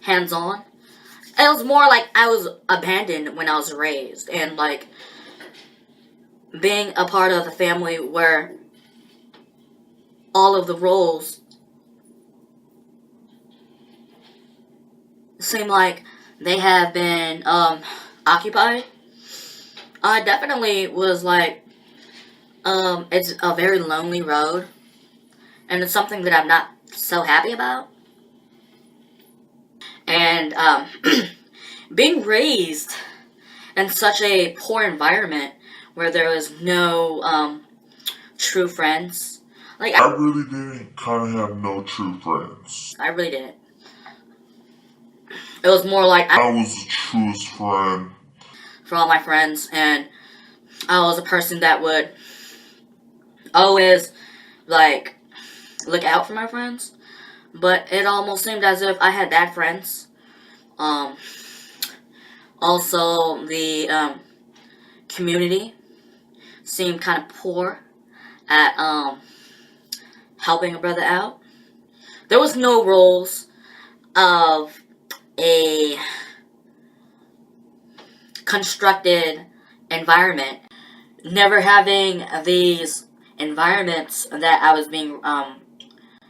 hands-on. It was more like I was abandoned when I was raised, and like being a part of a family where all of the roles seem like they have been occupied. I definitely was like, it's a very lonely road, and it's something that I'm not so happy about. And being raised in such a poor environment where there was no true friends. Like, I really didn't kind of have no true friends. I really didn't. It was more like I was the truest friend for all my friends, and I was a person that would always, like, look out for my friends. But it almost seemed as if I had bad friends. Also, the community seemed kind of poor at helping a brother out. There was no roles of a constructed environment. Never having these environments that I was being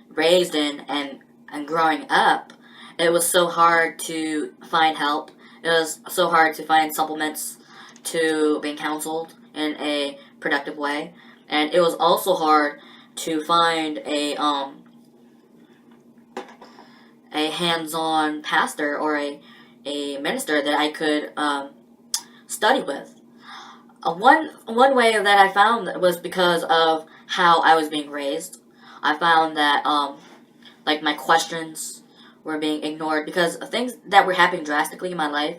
raised in and growing up, it was so hard to find help. It was so hard to find supplements to being counseled in a productive way. And it was also hard to find a hands-on pastor or a minister that I could study with. One way that I found was because of how I was being raised. I found that like my questions were being ignored because things that were happening drastically in my life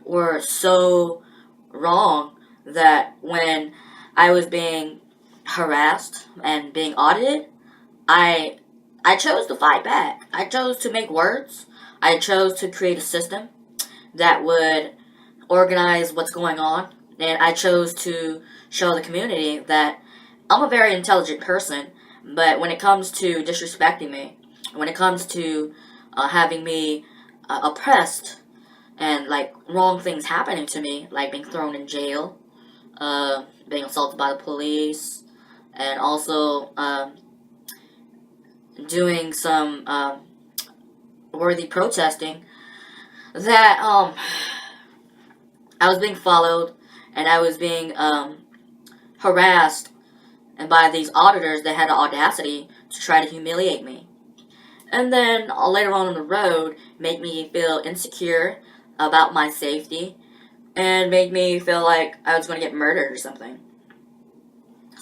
were so wrong that when I was being harassed and being audited, I chose to fight back. I chose to make words. I chose to create a system that would organize what's going on. And I chose to show the community that I'm a very intelligent person, but when it comes to disrespecting me, when it comes to having me oppressed and like wrong things happening to me, like being thrown in jail, being assaulted by the police, and also doing some worthy protesting, that I was being followed and I was being harassed and by these auditors that had the audacity to try to humiliate me. And then later on the road, make me feel insecure about my safety and made me feel like I was going to get murdered or something.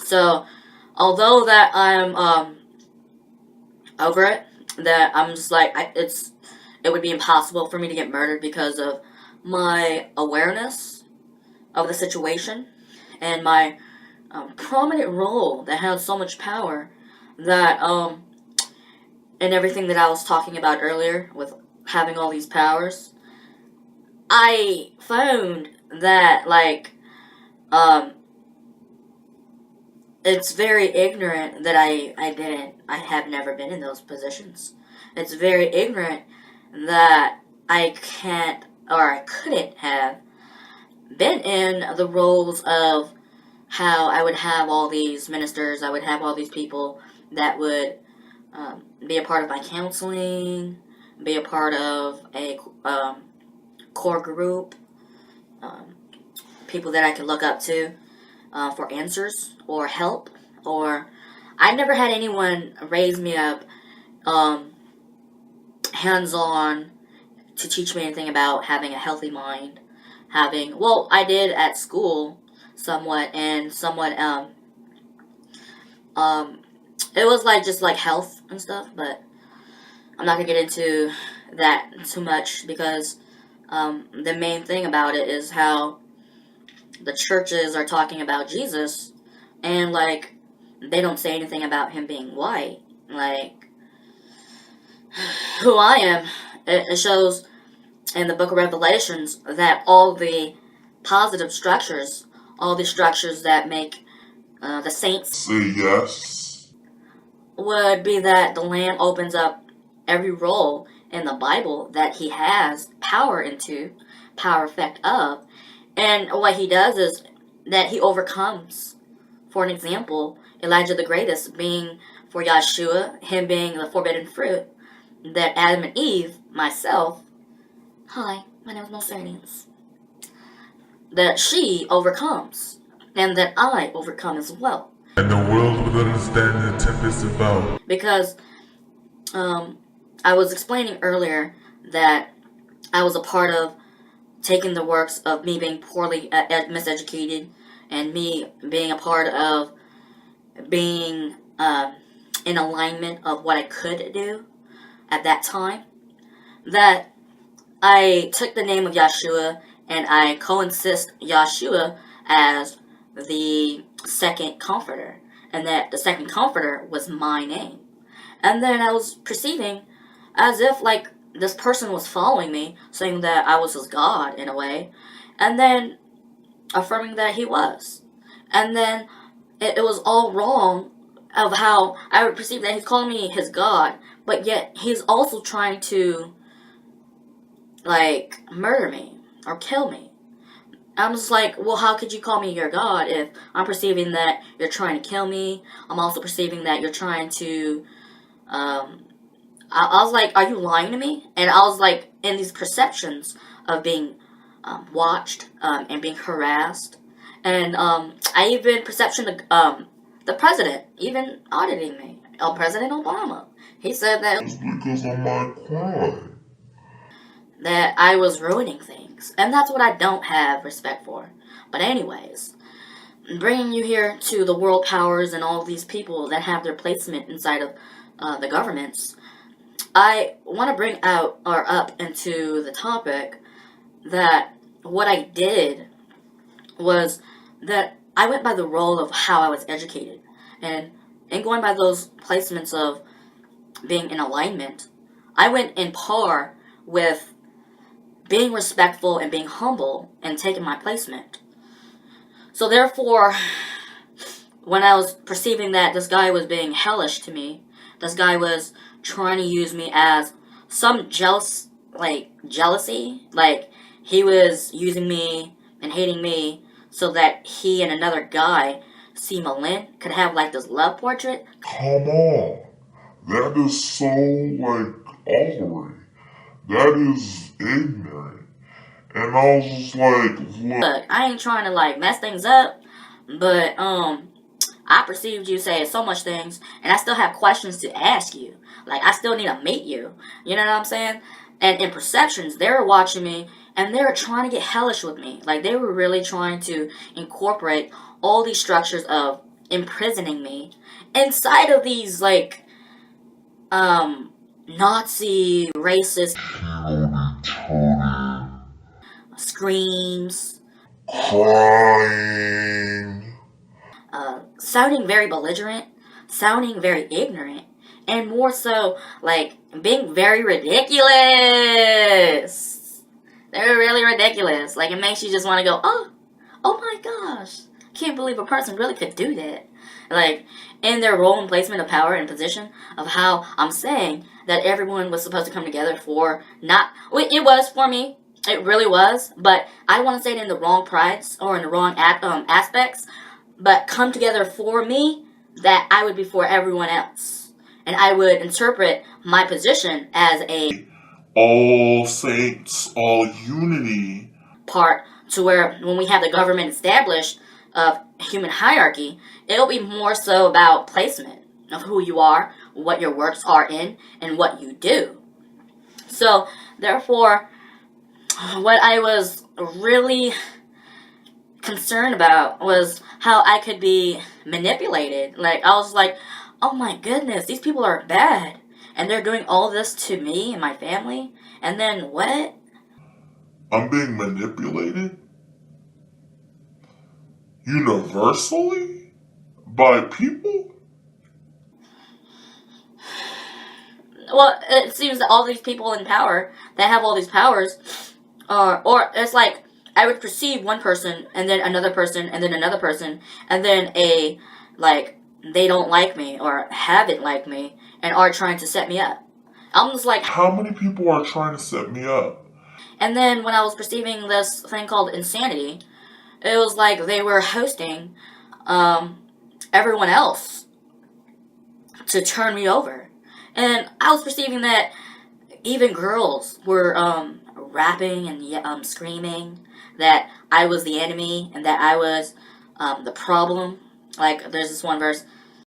So, although that I'm over it, that I'm just like, it would be impossible for me to get murdered because of my awareness of the situation and my prominent role that has so much power that and everything that I was talking about earlier with having all these powers, I found that like it's very ignorant that I have never been in those positions. It's very ignorant that I can't or I couldn't have been in the roles of how I would have all these ministers, I would have all these people that would be a part of my counseling, be a part of a core group, people that I could look up to for answers or help. Or I never had anyone raise me up hands-on to teach me anything about having a healthy mind. Well, I did at school somewhat, and somewhat it was like just like health and stuff, but I'm not gonna get into that too much because the main thing about it is how the churches are talking about Jesus, and like they don't say anything about him being white. Like who I am, it shows in the book of Revelations that all the positive structures, all the structures that make the saints say yes, would be that the land opens up every role in the Bible that he has power into, power effect of. And what he does is that he overcomes. For an example, Elijah the Greatest being for Yahshua, him being the forbidden fruit, that Adam and Eve, myself, hi, my name is Mercedes, that she overcomes, and that I overcome as well. And the world will understand the tempest about. Because I was explaining earlier that I was a part of taking the works of me being poorly miseducated, and me being a part of being in alignment of what I could do at that time, that I took the name of Yahshua and I co-insist Yahshua as the second comforter, and that the second comforter was my name. And then I was perceiving as if like this person was following me, saying that I was his God in a way, and then affirming that he was. And then it was all wrong of how I would perceive that he's calling me his God, but yet he's also trying to like murder me or kill me. I'm just like, well, how could you call me your God if I'm perceiving that you're trying to kill me? I'm also perceiving that you're trying to, I was like, are you lying to me? And I was like, in these perceptions of being watched and being harassed. And I even perception the president even auditing me. President Obama. He said that It's because of my crime. that I was ruining things. And that's what I don't have respect for. But anyways, bringing you here to the world powers and all these people that have their placement inside of the governments, I want to bring out or up into the topic that what I did was that I went by the role of how I was educated. And in going by those placements of being in alignment, I went in par with being respectful and being humble and taking my placement. So therefore, when I was perceiving that this guy was being hellish to me, this guy was trying to use me as some jealousy, like he was using me and hating me so that he and another guy, Sima Lin, could have like this love portrait. Come on. That is so, like, awry. That is ignorant. And I was just like, Look, I ain't trying to like mess things up, but I perceived you saying so much things, and I still have questions to ask you. Like, I still need to meet you. You know what I'm saying? And in perceptions, they were watching me, and they were trying to get hellish with me. Like, they were really trying to incorporate all these structures of imprisoning me inside of these, like, Nazi, racist screams, crying. sounding very belligerent, sounding very ignorant, and more so, like, being very ridiculous. They're really ridiculous. Like, it makes you just want to go, oh my gosh, can't believe a person really could do that. Like, in their role and placement of power and position of how I'm saying that everyone was supposed to come together for not, well, it was for me. It really was, but I don't want to say it in the wrong prides or in the wrong aspects, but come together for me, that I would be for everyone else. And I would interpret my position as a All saints, all unity. part to where when we have the government established of human hierarchy, it'll be more so about placement of who you are, what your works are in, and what you do. So, therefore, what I was really concerned about was how I could be manipulated. Like, I was like, oh my goodness, these people are bad. And they're doing all this to me and my family. And then what? I'm being manipulated? Universally? By people? Well, it seems that all these people in power that have all these powers or it's like I would perceive one person and then another person and then another person and then they don't like me or haven't liked me and are trying to set me up. I'm just like, how many people are trying to set me up? and then when I was perceiving this thing called insanity, it was like they were hosting everyone else to turn me over. And I was perceiving that even girls were rapping and screaming that I was the enemy and that I was the problem. Like, there's this one verse,